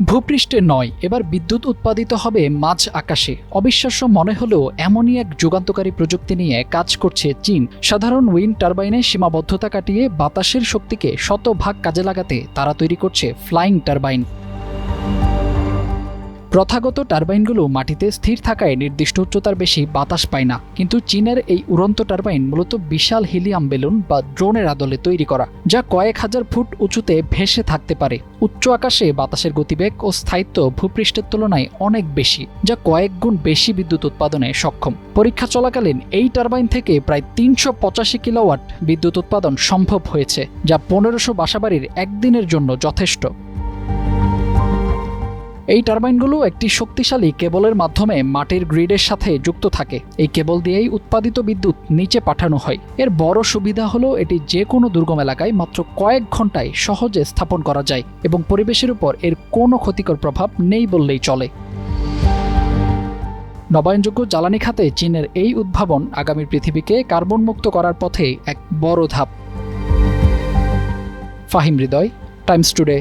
ভূপৃষ্ঠে নয়, এবার বিদ্যুৎ উৎপাদিত হবে মাঝ আকাশে। অবিশ্বাস্য মনে হলেও এমনই এক যুগান্তকারী প্রযুক্তি নিয়ে কাজ করছে চীন। সাধারণ উইন্ড টারবাইনে সীমাবদ্ধতা কাটিয়ে বাতাসের শক্তিকে শতভাগ কাজে লাগাতে তারা তৈরি করছে ফ্লাইং টারবাইন। প্রথাগত টারবাইনগুলো মাটিতে স্থির থাকায় নির্দিষ্ট উচ্চতার বেশি বাতাস পায় না, কিন্তু চীনের এই উড়ন্ত টারবাইন মূলত বিশাল হিলিয়াম বেলুন বা ড্রোনের আদলে তৈরি করা, যা কয়েক হাজার ফুট উঁচুতে ভেসে থাকতে পারে। উচ্চ আকাশে বাতাসের গতিবেগ ও স্থায়িত্ব ভূপৃষ্ঠের তুলনায় অনেক বেশি, যা কয়েক গুণ বেশি বিদ্যুৎ উৎপাদনে সক্ষম। পরীক্ষা চলাকালীন এই টারবাইন থেকে প্রায় ৩৮৫ কিলোওয়াট বিদ্যুৎ উৎপাদন সম্ভব হয়েছে, যা ১৫০০ বাসাবাড়ির একদিনের জন্য যথেষ্ট। এই টারবাইনগুলো একটি শক্তিশালী কেবলের মাধ্যমে মাটির গ্রিডের সাথে যুক্ত থাকে। এই কেবল দিয়েই উৎপাদিত বিদ্যুৎ নিচে পাঠানো হয়। এর বড় সুবিধা হলো এটি যে কোনো দুর্গম এলাকায় মাত্র কয়েক ঘন্টায় সহজে স্থাপন করা যায় এবং পরিবেশের উপর এর কোনো ক্ষতিকর প্রভাব নেই বললেই চলে। নবায়নযোগ্য জ্বালানি খাতে চীনের এই উদ্ভাবন আগামীর পৃথিবীকে কার্বন মুক্ত করার পথে এক বড় ধাপ। ফাহিম হৃদয়, টাইমস টুডে।